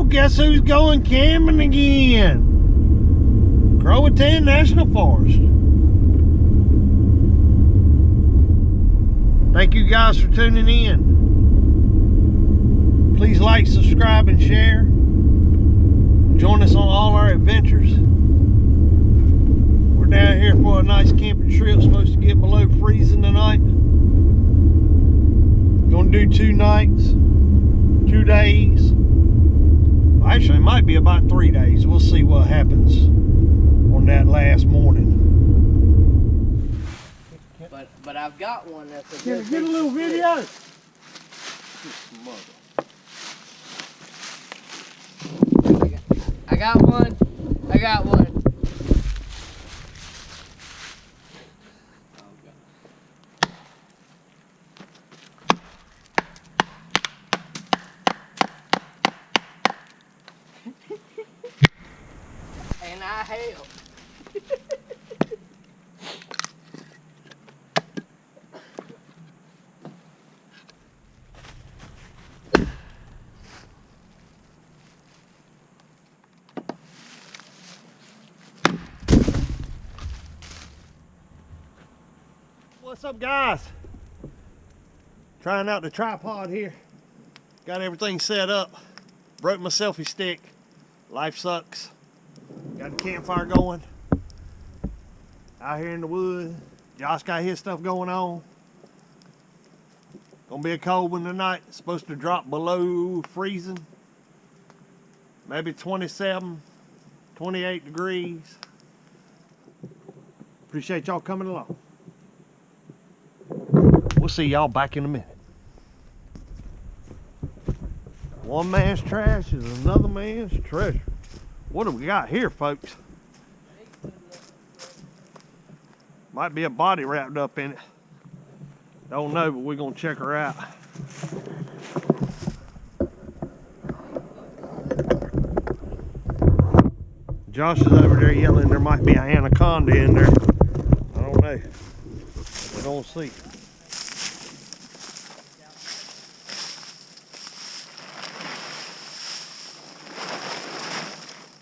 guess who's going camping again? Croatan National Forest. Thank you guys for tuning in. Please like, subscribe, and share. Join us on all our adventures. We're down here for a nice camping trip. Supposed to get below freezing tonight. Gonna do 2 nights, 2 days. Actually, it might be about 3 days. We'll see what happens on that last morning. But I've got one that's a Get good a little video. I got one. I got one. And I help. What's up, guys? Trying out the tripod here. Got everything set up. Broke my selfie stick. Life sucks. Got the campfire going. Out here in the woods. Josh got his stuff going on. Gonna be a cold one tonight. It's supposed to drop below freezing. Maybe 27, 28 degrees. Appreciate y'all coming along. We'll see y'all back in a minute. One man's trash is another man's treasure. What do we got here, folks? Might be a body wrapped up in it. Don't know, but we're gonna check her out. Josh is over there yelling there might be an anaconda in there. I don't know. We're gonna see.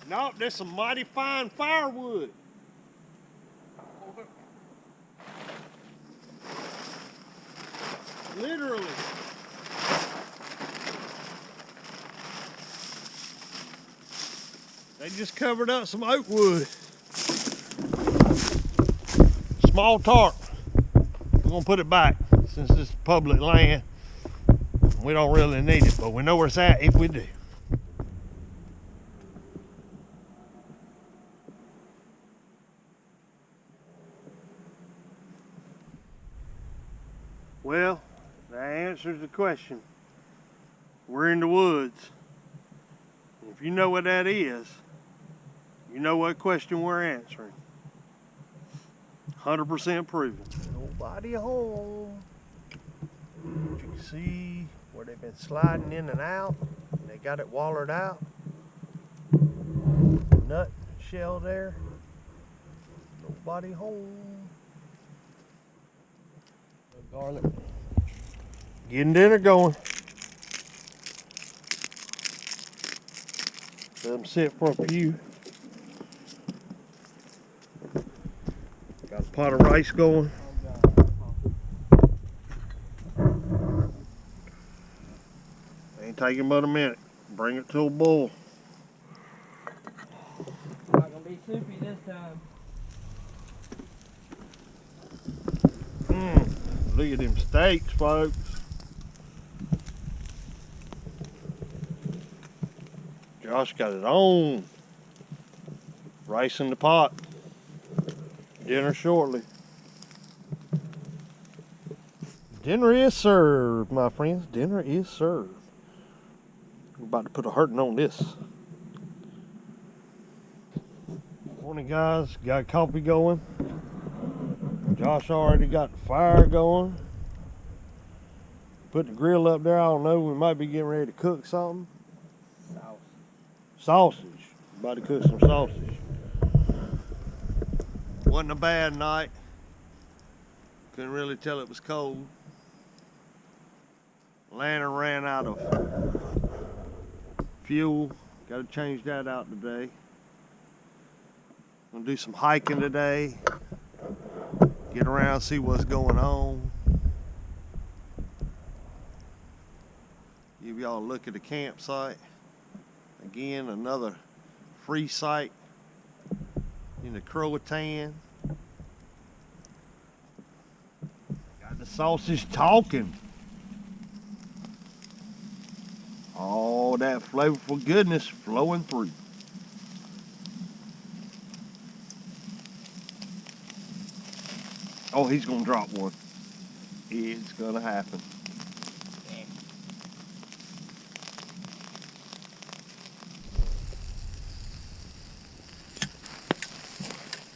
Nope, there's some mighty fine firewood. Literally. They just covered up some oak wood. Small tarp. We're gonna put it back since this is public land. We don't really need it, but we know where it's at if we do. Well, that answers the question. We're in the woods. If you know what that is, you know what question we're answering. 100% proven. Nobody home. You can see where they've been sliding in and out. And they got it wallered out. Nut shell there. Nobody home. Garlic. Getting dinner going. Let them sit for a few. Got a pot of rice going. Ain't taking but a minute. Bring it to a boil. Not gonna be soupy this time. Look at them steaks, folks. Josh got it on. Rice in the pot. Dinner shortly. Dinner is served, my friends. Dinner is served. We're about to put a hurting on this. Morning, guys. Got coffee going. Josh already got the fire going. Put the grill up there. I don't know. We might be getting ready to cook something. Sausage. About to cook some sausage. Wasn't a bad night. Couldn't really tell it was cold. Lantern ran out of fuel. Got to change that out today. Gonna do some hiking today. Get around, see what's going on. Give y'all a look at the campsite. Again, another free site in the Croatan. Got the sausage talking. All that flavorful goodness flowing through. Oh, he's gonna drop one. It's gonna happen.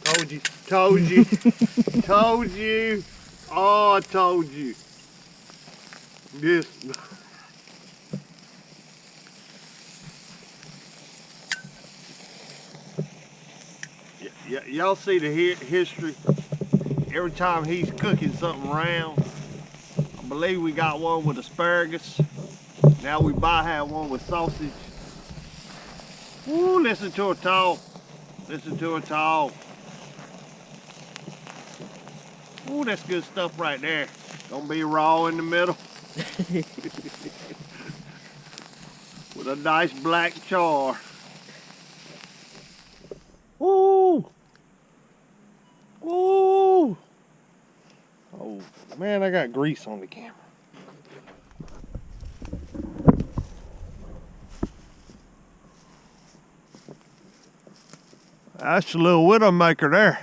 Told you, told you, told you. Oh, I told you. This. Y'all see the history. Every time he's cooking something round, I believe we got one with asparagus. Now we have one with sausage. Ooh, listen to her talk. Listen to her talk. Ooh, that's good stuff right there. Gonna be raw in the middle. With a nice black char. Ooh. Ooh. Oh, man, I got grease on the camera. That's a little widowmaker there.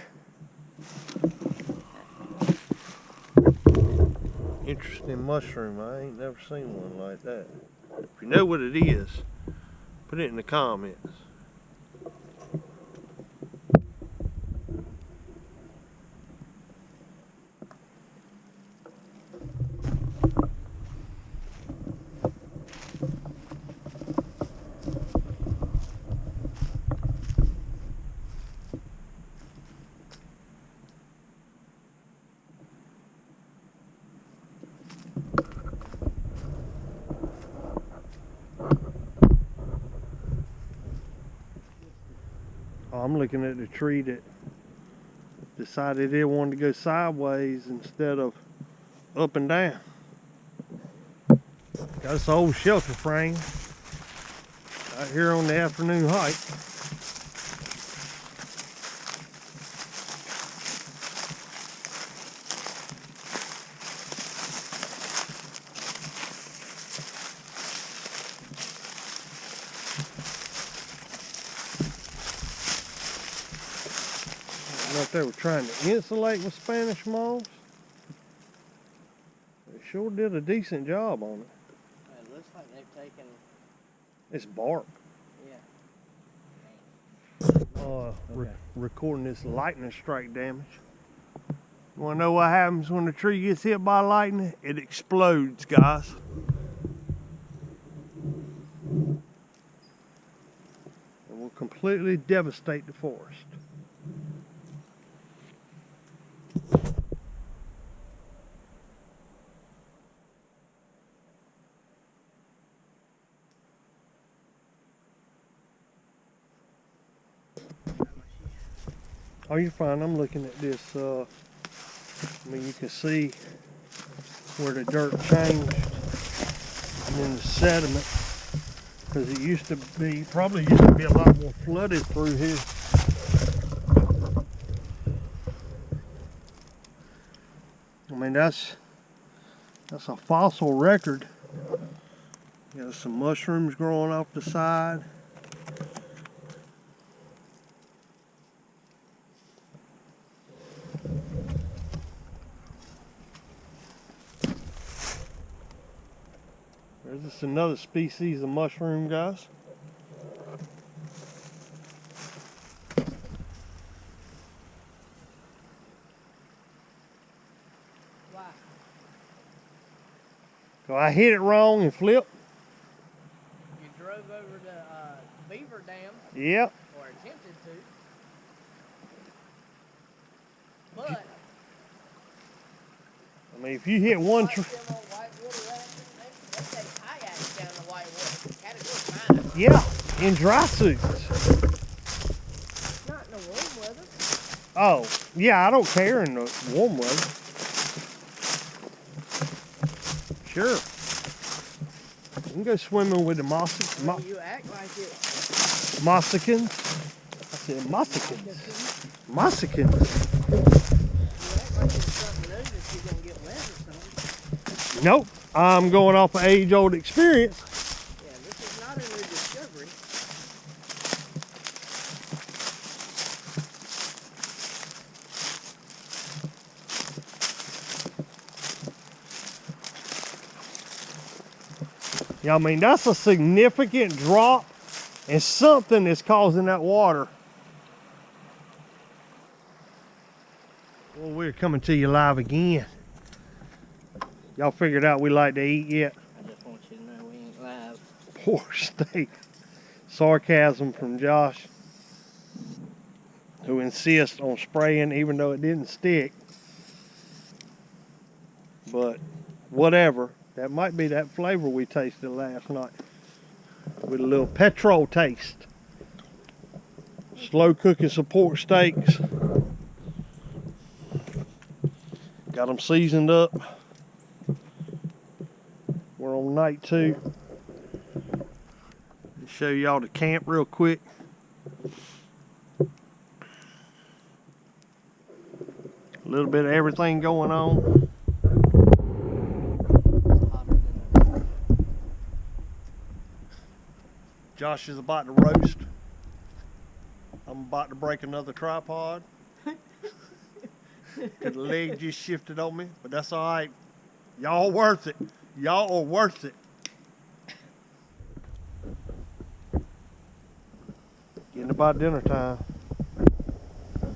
Interesting mushroom. I ain't never seen one like that. If you know what it is, put it in the comments. I'm looking at the tree that decided it wanted to go sideways instead of up and down. Got this old shelter frame out here on the afternoon hike. I don't know if they were trying to insulate with Spanish moss. They sure did a decent job on it. It looks like they've taken. It's bark. Yeah. Okay. Recording this lightning strike damage. You wanna know what happens when the tree gets hit by lightning? It explodes, guys. It will completely devastate the forest. Oh, you're fine. I'm looking at this. I mean, you can see where the dirt changed and then the sediment, because it used to be, probably used to be a lot more flooded through here. I mean, that's a fossil record. You know, some mushrooms growing off the side. There's just another species of mushroom, guys. Why? So I hit it wrong and flipped. You drove over the beaver dam. Yep. Or attempted to. But I mean, if you hit one tree. them old whitewater rafting, they take kayaks down the whitewater. Had a good time. Yeah. in dry suits. Not in the warm weather. Oh, yeah, I don't care in the warm weather. Sure. You can go swimming with the You act like it. Mossicans. I said Mossicans. Mossicans. You act like it's something new that you're gonna get wet or something. Nope. I'm going off of age-old experience. Yeah, this is not a new discovery. Yeah, I mean, that's a significant drop and something that's causing that water. Well, we're coming to you live again. Y'all figured out we like to eat yet? I just want you to know we ain't live. Poor steak. Sarcasm from Josh, who insists on spraying even though it didn't stick. But whatever. That might be that flavor we tasted last night with a little petrol taste. Slow cooking some pork steaks. Got them seasoned up. We're on night 2. Let's show y'all the camp real quick. A little bit of everything going on. Josh is about to roast. I'm about to break another tripod. The leg just shifted on me, but that's all right. Y'all worth it. Y'all are worth it. Getting about dinner time. Got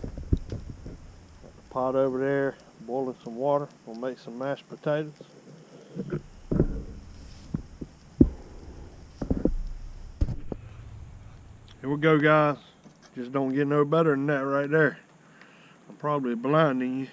the pot over there, boiling some water. We'll make some mashed potatoes. Here we go, guys. Just don't get no better than that right there. I'm probably blinding you.